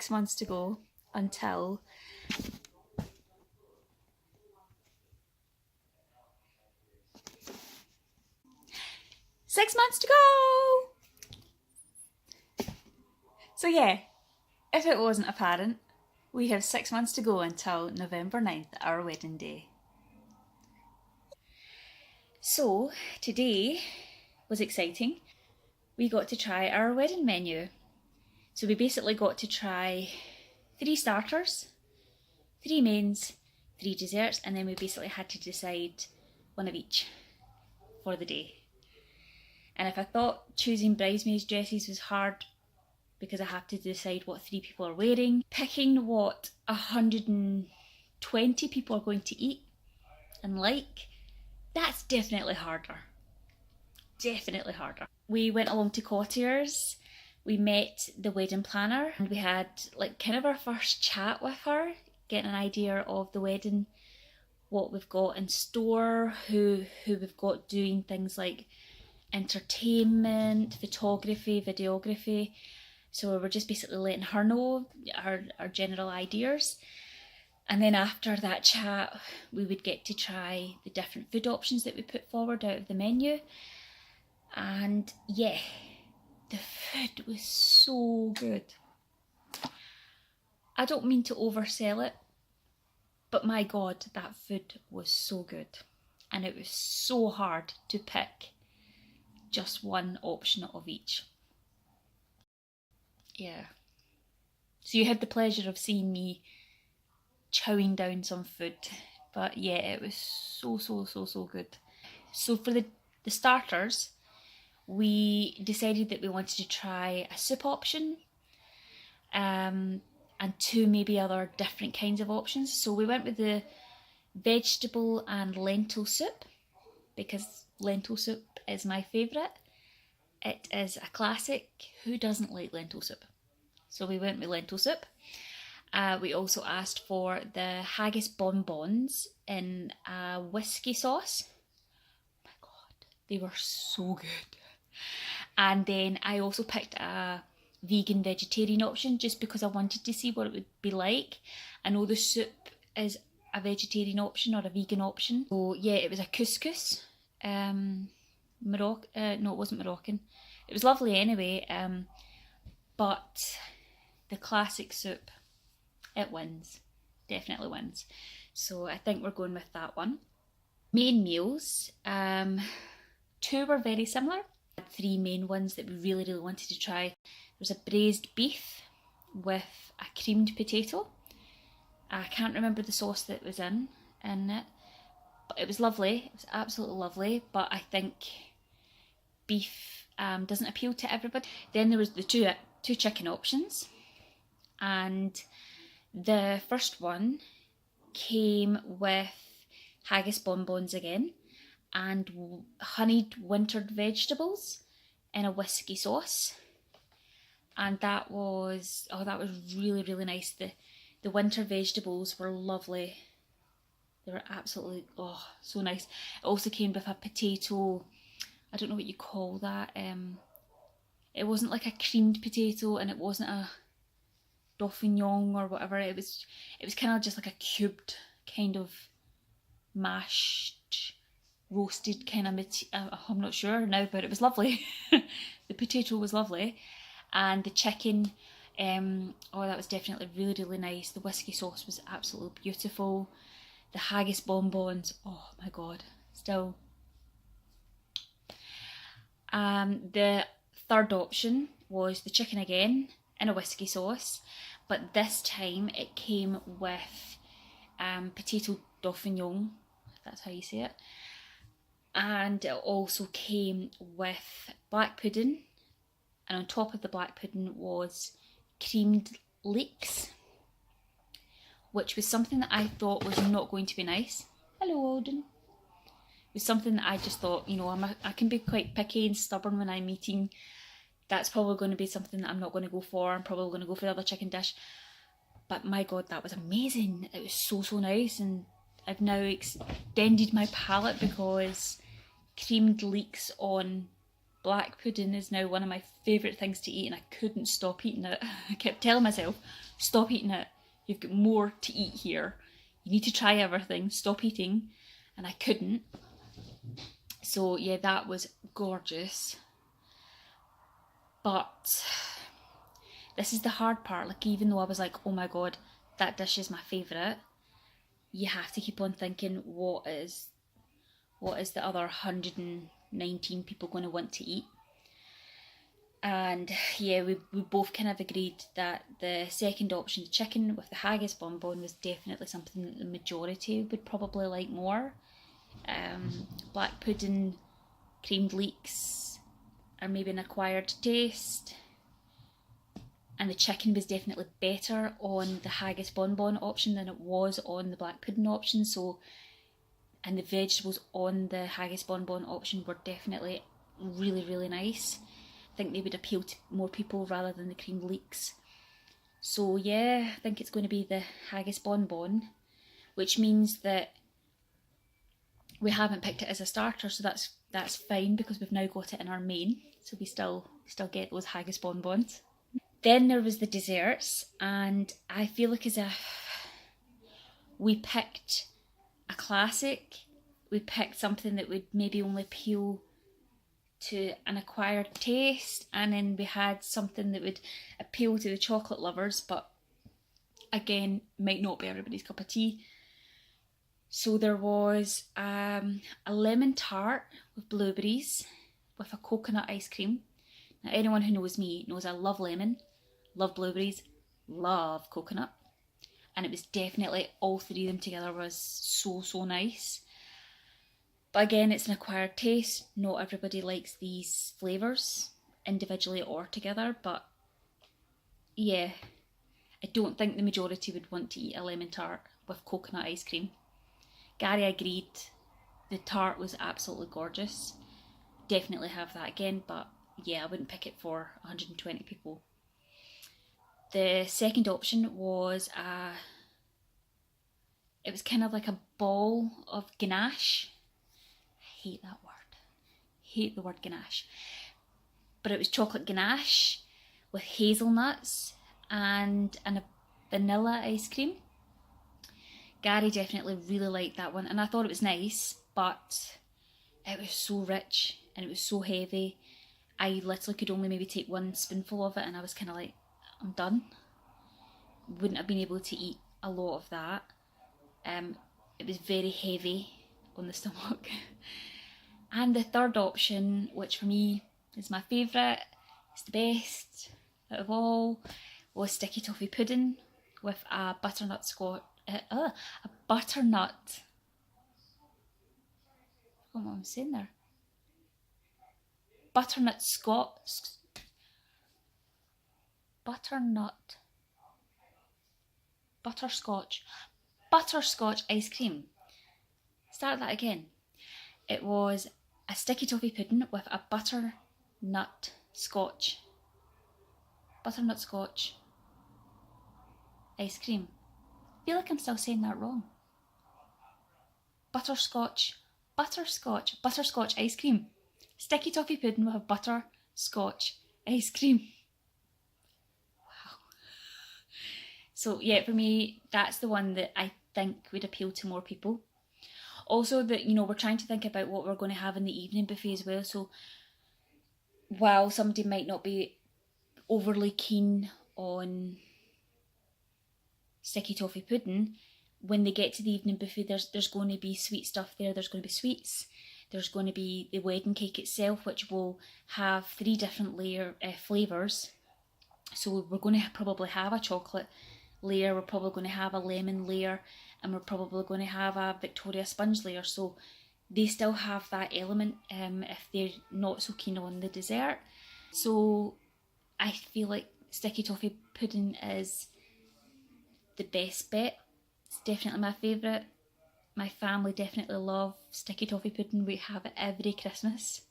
6 months to go until six months to go! So yeah, if it wasn't apparent, we have 6 months to go until November 9th, our wedding day. So today was exciting. We got to try our wedding menu. So we basically got to try 3 starters, 3 mains, 3 desserts, and then we basically had to decide one of each for the day. And if I thought choosing bridesmaids dresses was hard because I have to decide what 3 people are wearing, picking what 120 people are going to eat and like, that's definitely harder. Definitely harder. We went along to Courtiers, we met the wedding planner, and we had like kind of our first chat with her, getting an idea of the wedding, what we've got in store, who we've got doing things like entertainment, photography, videography. So we're just basically letting her know our general ideas. And then after that chat, we would get to try the different food options that we put forward out of the menu. And yeah, the food was so good. I don't mean to oversell it, but my God, that food was so good. And it was so hard to pick just one option of each. Yeah. So you had the pleasure of seeing me chowing down some food. But yeah, it was so good. So for the starters, we decided that we wanted to try a soup option, and 2 maybe other different kinds of options. So we went with the vegetable and lentil soup because lentil soup is my favourite. It is a classic. Who doesn't like lentil soup? So we went with lentil soup. We also asked for the haggis bonbons in a whiskey sauce. Oh my God, they were so good. And then I also picked a vegan vegetarian option just because I wanted to see what it would be like. I know the soup is a vegetarian option or a vegan option. So yeah, it was a couscous. No, it wasn't Moroccan. It was lovely anyway, but the classic soup, it wins. Definitely wins. So I think we're going with that one. Main meals, 2 were very similar. 3 main ones that we really wanted to try. There was a braised beef with a creamed potato. I can't remember the sauce that was in it, but it was lovely. It was absolutely lovely, but I think beef doesn't appeal to everybody. Then there was the two chicken options, and the first one came with haggis bonbons again and honeyed wintered vegetables in a whiskey sauce, and that was really nice. The winter vegetables were lovely. They were absolutely so nice. It also came with a potato, I don't know what you call that, it wasn't like a creamed potato and it wasn't a dauphignon or whatever. It was kind of just like a cubed kind of mashed roasted kind of I'm not sure now, but it was lovely. The potato was lovely, and the chicken, that was definitely really nice. The whiskey sauce was absolutely beautiful. The haggis bonbons, oh my God, still. The third option was the chicken again in a whiskey sauce, but this time it came with potato dauphignon, if that's how you say it. And it also came with black pudding, and on top of the black pudding was creamed leeks, which was something that I thought was not going to be nice. Hello, Alden. It was something that I just thought, you know, I can be quite picky and stubborn when I'm eating. That's probably going to be something that I'm not going to go for. I'm probably going to go for the other chicken dish. But my God, that was amazing. It was so nice, and I've now extended my palate because creamed leeks on black pudding is now one of my favourite things to eat, and I couldn't stop eating it. I kept telling myself, stop eating it. You've got more to eat here. You need to try everything. Stop eating. And I couldn't. So yeah, that was gorgeous. But this is the hard part. Like, even though I was like, oh my god, that dish is my favourite, you have to keep on thinking, what is the other 119 people going to want to eat? And yeah, we both kind of agreed that the second option, the chicken with the haggis bonbon, was definitely something that the majority would probably like more. Black pudding, creamed leeks are maybe an acquired taste. And the chicken was definitely better on the haggis bonbon option than it was on the black pudding option. So, and the vegetables on the haggis bonbon option were definitely really, really nice. I think they would appeal to more people rather than the creamed leeks. So yeah, I think it's going to be the haggis bonbon, which means that we haven't picked it as a starter, so that's fine because we've now got it in our main. So we still get those haggis bonbons. Then there was the desserts, and I feel like as if we picked a classic. We picked something that would maybe only appeal to an acquired taste, and then we had something that would appeal to the chocolate lovers, but again, might not be everybody's cup of tea. So there was a lemon tart with blueberries with a coconut ice cream. Now, anyone who knows me knows I love lemon, love blueberries, love coconut. And it was definitely, all three of them together was so nice. But again, it's an acquired taste. Not everybody likes these flavours individually or together. But yeah, I don't think the majority would want to eat a lemon tart with coconut ice cream. Gary agreed. The tart was absolutely gorgeous. Definitely have that again, but yeah, I wouldn't pick it for 120 people. The second option was it was kind of like a ball of ganache. I hate that word. Hate the word ganache. But it was chocolate ganache with hazelnuts and a vanilla ice cream. Gary definitely really liked that one, and I thought it was nice, but it was so rich and it was so heavy. I literally could only maybe take one spoonful of it, and I was kind of like, I'm done. Wouldn't have been able to eat a lot of that. It was very heavy on the stomach. And the third option, which for me is my favourite, it's the best out of all, was sticky toffee pudding with a butternut a butternut. What am I saying there? Butterscotch ice cream. Start that again. It was a sticky toffee pudding with a butternut scotch ice cream. I feel like I'm still saying that wrong. Butterscotch ice cream. Sticky toffee pudding with a butterscotch ice cream. Wow. So yeah, for me, that's the one that I think would appeal to more people. Also, that, you know, we're trying to think about what we're going to have in the evening buffet as well. So while somebody might not be overly keen on sticky toffee pudding, when they get to the evening buffet, there's going to be sweet stuff there. There's going to be sweets. There's going to be the wedding cake itself, which will have 3 different flavours. So we're going to probably have a chocolate layer, we're probably going to have a lemon layer, and we're probably going to have a Victoria sponge layer. So they still have that element if they're not so keen on the dessert. So I feel like sticky toffee pudding is the best bet. It's definitely my favourite. My family definitely love sticky toffee pudding. We have it every Christmas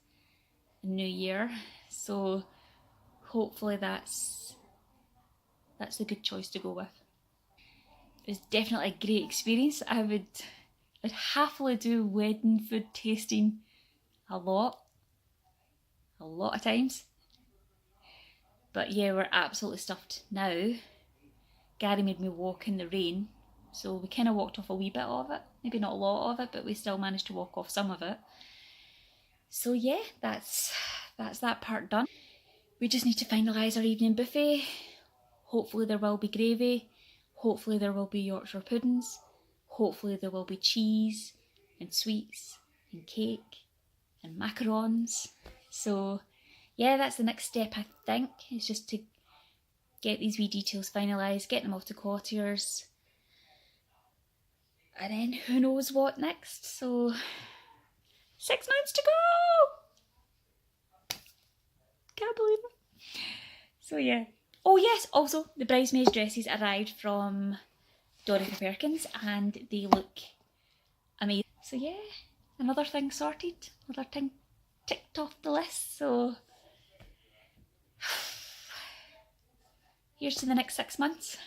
and New Year. So hopefully that's a good choice to go with. It was definitely a great experience. I'd happily do wedding food tasting a lot. a lot of times. But yeah, we're absolutely stuffed now. Gary made me walk in the rain, so we kind of walked off a wee bit of it. Maybe not a lot of it, but we still managed to walk off some of it. So yeah, that's that part done. We just need to finalise our evening buffet. Hopefully there will be gravy. Hopefully there will be Yorkshire puddings. Hopefully there will be cheese and sweets and cake and macarons. So yeah, that's the next step, I think. It's just to get these wee details finalised, get them off to Clothiers. And then who knows what next. So 6 months to go! Can't believe it. So yeah. Oh yes, also the bridesmaids' dresses arrived from Dorothy Perkins and they look amazing. So yeah, another thing sorted, another thing ticked off the list. So here's to the next 6 months.